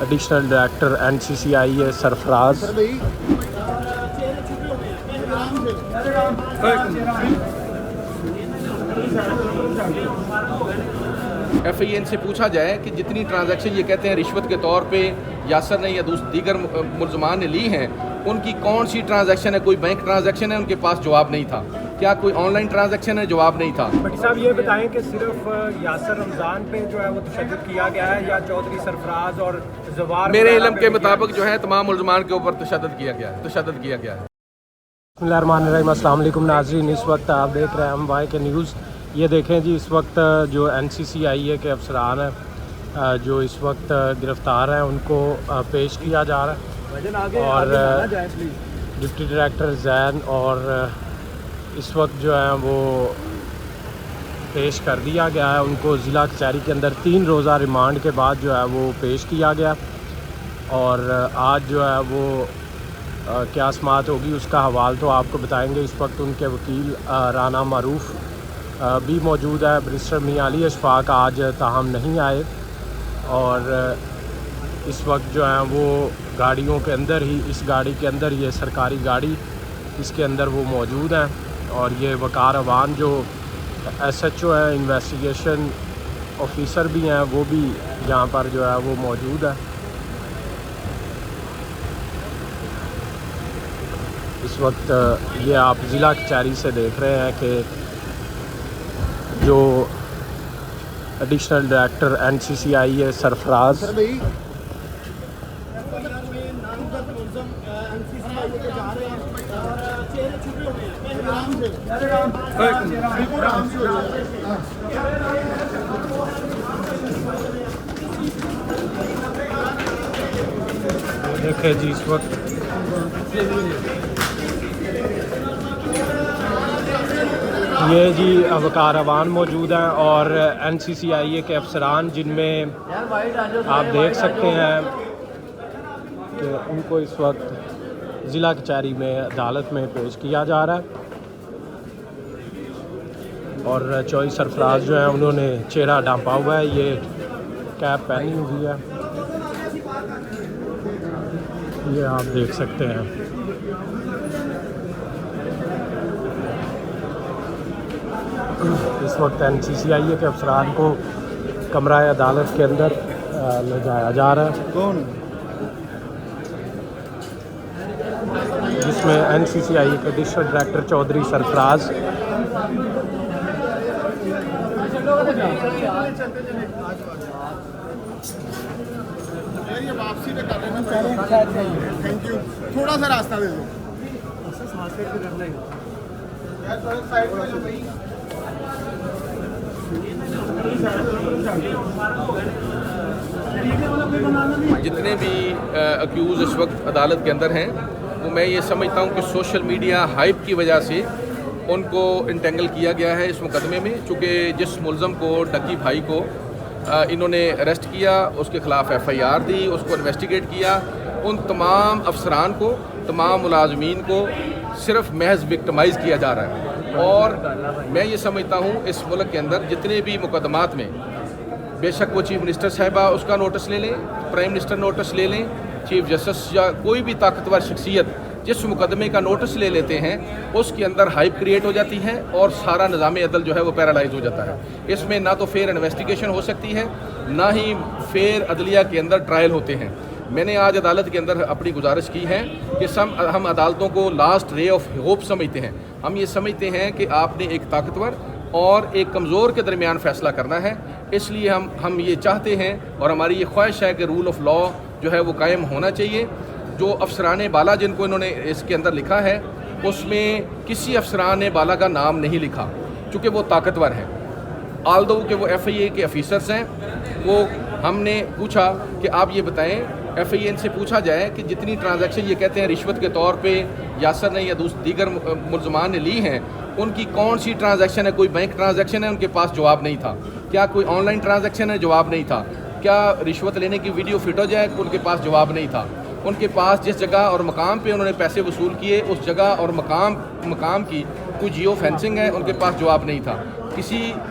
Additional director NCCI Sarfaraz. FIN से पूछा जाए कि जितनी ट्रांजैक्शन ये कहते हैं रिश्वत के तौर पे यासर ने या दीगर मुलजमान ने ली हैं, उनकी कौन सी ट्रांजैक्शन है? कोई बैंक ट्रांजैक्शन है? उनके पास जवाब नहीं था। क्या कोई ऑनलाइन ट्रांजैक्शन है? जवाब नहीं था। भट्टी साहब ये बताएं कि सिर्फ यासर रमज़ान पे जो है वो तशद्दुद किया गया है या चौधरी सरफराज और जवार? मेरे इल्म के मुताबिक जो है तमाम मुलजमान के ऊपर तशद्दुद किया गया है। बिस्मिल्लाहिर्रहमानिर्रहीम। अस्सलाम वालेकुम नाज़रीन, इस वक्त आप देख रहे हैं MYK न्यूज़। ये देखें जी, इस वक्त जो NCCI के अफसरान हैं जो इस वक्त गिरफ़्तार हैं उनको पेश किया जा रहा है और डिप्टी डायरेक्टर जैन और इस वक्त जो है वो पेश कर दिया गया है। उनको ज़िला कचहरी के अंदर 3 रोज़ा रिमांड के बाद जो है वो पेश किया गया और आज जो है वो क्या समाअत होगी उसका हवाल तो आपको बताएंगे। इस वक्त उनके वकील राना मारूफ भी मौजूद है। बैरिस्टर मियां अली अशफाक आज ताहम नहीं आए और इस वक्त जो है वो गाड़ियों के अंदर ही, इस गाड़ी के अंदर, ये सरकारी गाड़ी इसके अंदर वो मौजूद हैं और ये वकार अवान जो SHO है, इन्वेस्टिगेशन ऑफिसर भी हैं, वो भी यहाँ पर जो है वो मौजूद है। इस वक्त ये आप ज़िला कचहरी से देख रहे हैं कि जो एडिशनल डायरेक्टर NCCI सरफराज देखे जी, इस वक्त ये जी वकार अवान मौजूद हैं और NCCI के अफसरान, जिनमें आप देख सकते हैं कि उनको इस वक्त ज़िला कचहरी में अदालत में पेश किया जा रहा है और चौधरी सरफराज जो है उन्होंने चेहरा ढांपा हुआ है, ये कैप पहनी हुई है, ये आप देख सकते हैं। इस वक्त NCCI के अफसरान को कमरा अदालत के अंदर ले जाया जा रहा है जिसमें NCCI के एडिशनल डायरेक्टर चौधरी सरफराज वापसी पे कर लेना। थैंक यू, थोड़ा सा रास्ता दे दो। जितने भी अक्यूज़ इस वक्त अदालत के अंदर हैं, वो मैं ये समझता हूँ कि सोशल मीडिया हाइप की वजह से उनको इंटेंगल किया गया है इस मुकदमे में। चूँकि जिस मुलज़म को, डकी भाई को इन्होंने अरेस्ट किया, उसके ख़िलाफ़ FIR दी, उसको इन्वेस्टिगेट किया, उन तमाम अफसरान को, तमाम मुलाजमीन को सिर्फ महज विक्टिमाइज़ किया जा रहा है। और मैं ये समझता हूँ इस मुल्क के अंदर जितने भी मुकदमात में, बेशक वो चीफ मिनिस्टर साहिबा उसका नोटिस ले लें, प्राइम मिनिस्टर नोटिस ले लें, चीफ जस्टिस या कोई भी ताकतवर शख्सियत जिस मुकदमे का नोटिस ले लेते हैं, उसके अंदर हाइप क्रिएट हो जाती है और सारा निज़ाम अदल जो है वो पैरालाइज हो जाता है। इसमें ना तो फेयर इन्वेस्टिगेशन हो सकती है, ना ही फेयर अदलिया के अंदर ट्रायल होते हैं। मैंने आज अदालत के अंदर अपनी गुजारिश की है कि हम अदालतों को लास्ट रे ऑफ होप समझते हैं। हम ये समझते हैं कि आपने एक ताकतवर और एक कमज़ोर के दरमियान फ़ैसला करना है, इसलिए हम ये चाहते हैं और हमारी ये ख्वाहिश है कि रूल ऑफ लॉ जो है वो कायम होना चाहिए। जो अफसरान बाला जिनको इन्होंने इसके अंदर लिखा है, उसमें किसी अफसरान बाला का नाम नहीं लिखा, चूँकि वो ताकतवर हैं। आल्दो के वो FIA के ऑफिसर्स हैं। वो हमने पूछा कि आप ये बताएं, FIN से पूछा जाए कि जितनी ट्रांजैक्शन ये कहते हैं रिश्वत के तौर पे यासर ने या दीगर मुलजमान ने ली हैं, उनकी कौन सी ट्रांजैक्शन है? कोई बैंक ट्रांजैक्शन है? उनके पास जवाब नहीं था। क्या कोई ऑनलाइन ट्रांजैक्शन है? जवाब नहीं था। क्या रिश्वत लेने की वीडियो फुटेज है? उनके पास जवाब नहीं था। उनके पास जिस जगह और मकाम पे उन्होंने पैसे वसूल किए, उस जगह और मकाम की कोई जियो फेंसिंग है? उनके पास जवाब नहीं था।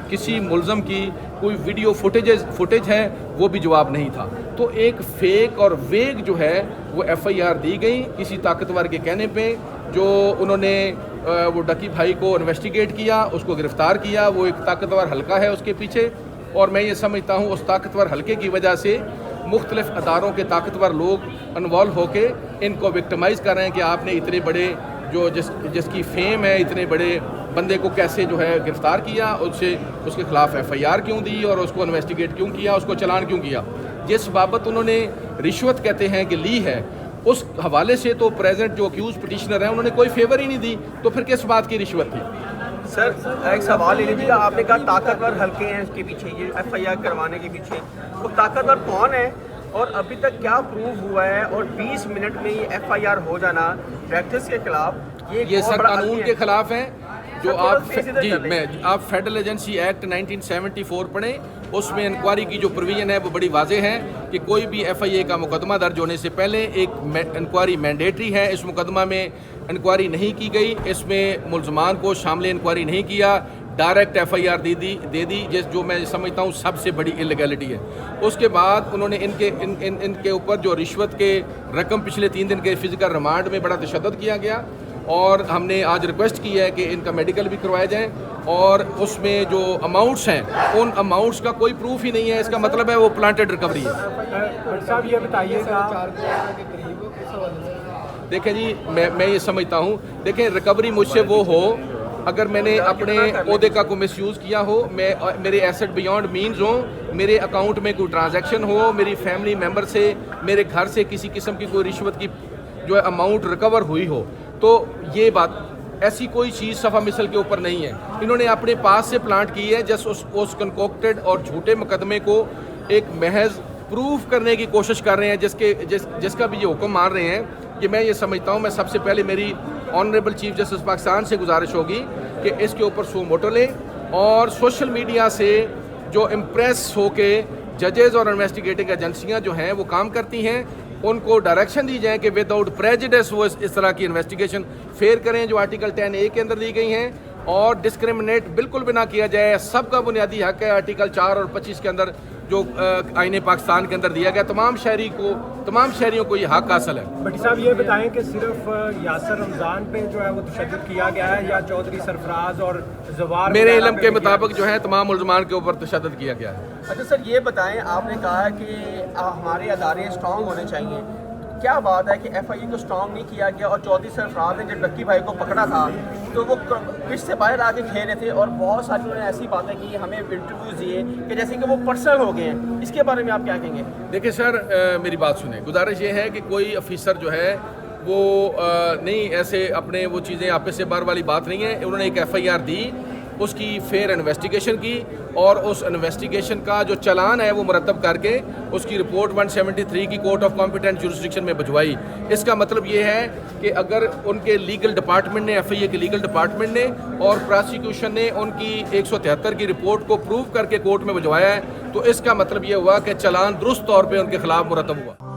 किसी मुलज़म की कोई वीडियो फुटेज है? वो भी जवाब नहीं था। तो एक फेक और वेग जो है वो FIR दी गई किसी ताकतवर के कहने पे, जो उन्होंने वो डकी भाई को इन्वेस्टिगेट किया, उसको गिरफ़्तार किया। वो एक ताकतवर हल्का है उसके पीछे, और मैं ये समझता हूँ उस ताकतवर हल्के की वजह से मुख्तलिफ अदारों के ताकतवर लोग इन्वॉल्व होके इनको विक्टिमाइज़ कर रहे हैं कि आपने इतने बड़े जो जिसकी फेम है, इतने बड़े बंदे को कैसे जो है गिरफ़्तार किया, उसके ख़िलाफ़ FIR क्यों दी और उसको इन्वेस्टिगेट क्यों किया, उसको चलान क्यों किया। जिस बाबत उन्होंने रिश्वत कहते हैं कि ली है, उस हवाले से तो प्रेजेंट जो अक्यूज पिटिशनर हैं उन्होंने कोई फेवर ही नहीं दी, तो फिर किस बात की रिश्वत थी। सर एक सवाल ले लीजिएगा, आपने कहा ताकतवर हल्के हैं इसके पीछे, ये FIR करवाने के पीछे, वो ताकतवर कौन है और अभी तक क्या प्रूव हुआ है, और 20 मिनट में ये FIR हो जाना डायरेक्टर्स के खिलाफ, ये सर कानून के खिलाफ है। जो आप आप फेडरल एजेंसी एक्ट 1974 पढ़ें, उसमें इंक्वायरी की जो प्रोविजन है वो बड़ी वाज़ेह है कि कोई भी FIA का मुकदमा दर्ज होने से पहले एक इंक्वायरी मैंडेटरी है। इस मुकदमा में इंक्वायरी नहीं की गई, इसमें मुल्ज़मान को शामिल इंक्वायरी नहीं किया, डायरेक्ट FIR दे दी जो मैं समझता हूँ सबसे बड़ी इलीगैलिटी है। उसके बाद उन्होंने इनके ऊपर जो रिश्वत के रकम पिछले 3 दिन के फिजिकल रिमांड में बड़ा तशद्दुद किया गया, और हमने आज रिक्वेस्ट की है कि इनका मेडिकल भी करवाया जाए, और उसमें जो अमाउंट्स हैं उन अमाउंट्स का कोई प्रूफ ही नहीं है। इसका मतलब है वो प्लांटेड रिकवरी है। साहब ये बताइएगा, देखें जी, मैं ये समझता हूँ, देखें रिकवरी मुझसे वो हो अगर मैंने अपने ओहदे का को मिसयूज़ किया हो, मेरे एसेट बियॉन्ड मीन्स हो, मेरे अकाउंट में कोई ट्रांजैक्शन हो, मेरी फैमिली मेम्बर से, मेरे घर से किसी किस्म की कोई रिश्वत की जो है अमाउंट रिकवर हुई हो, तो ये बात ऐसी कोई चीज़ सफ़ा मिसल के ऊपर नहीं है। इन्होंने अपने पास से प्लांट की है, जस्ट उस कंकोक्टेड और झूठे मुकदमे को एक महज प्रूफ करने की कोशिश कर रहे हैं, जिसका भी ये हुक्म मान रहे हैं। कि मैं ये समझता हूँ, मैं सबसे पहले मेरी ऑनरेबल चीफ जस्टिस पाकिस्तान से गुजारिश होगी कि इसके ऊपर सो मोटो लें, और सोशल मीडिया से जो इम्प्रेस होके जजेज़ और इन्वेस्टिगेटिंग एजेंसियाँ जो हैं वो काम करती हैं, उनको डायरेक्शन दी जाए कि विदाउट प्रेजुडिस वो इस तरह की इन्वेस्टिगेशन फेयर करें जो आर्टिकल 10A के अंदर दी गई हैं, और डिस्क्रिमिनेट बिल्कुल भी ना किया जाए। सबका बुनियादी हक है, आर्टिकल 4 और 25 के अंदर जो आईने पाकिस्तान के अंदर दिया गया, तमाम शहरियों को ये हक हासिल है। भट्टी साहब ये बताएं कि सिर्फ यासर रमज़ान पे जो है वो तशद्दुद किया गया है, या चौधरी सरफराज और जवार? मेरे इल्म के मुताबिक जो है तमाम मुल्ज़मान के ऊपर तशद्दुद किया गया है। अच्छा सर, ये बताएं, आपने कहा है कि हमारे अदारे स्ट्रॉन्ग होने चाहिए, क्या बात है कि FIA को स्ट्रॉन्ग नहीं किया गया, और चौधरी सरफराज ने जब डक्की भाई को पकड़ा था तो वो पिच से बाहर आके खेल रहे थे, और बहुत सारी उन्होंने ऐसी बातें की, हमें इंटरव्यूज दिए कि जैसे कि वो पर्सनल हो गए हैं। इसके बारे में आप क्या कहेंगे? देखिए सर, मेरी बात सुने, गुजारिश ये है कि कोई अफिसर जो है वो नहीं ऐसे अपने वो चीज़ें आपस से बार वाली बात नहीं है। उन्होंने एक FIR दी, उसकी फेयर इन्वेस्टिगेशन की, और उस इन्वेस्टिगेशन का जो चालान है वो मुरतब करके उसकी रिपोर्ट 173 की कोर्ट ऑफ कॉम्पिटेंट जुरिस्डिक्शन में भिजवाई। इसका मतलब ये है कि अगर उनके लीगल डिपार्टमेंट ने, FIA के लीगल डिपार्टमेंट ने और प्रोसिक्यूशन ने उनकी 173 की रिपोर्ट को प्रूव करके कोर्ट में भिजवाया है, तो इसका मतलब ये हुआ कि चालान दुरुस्त तौर पर उनके खिलाफ मुरतब हुआ।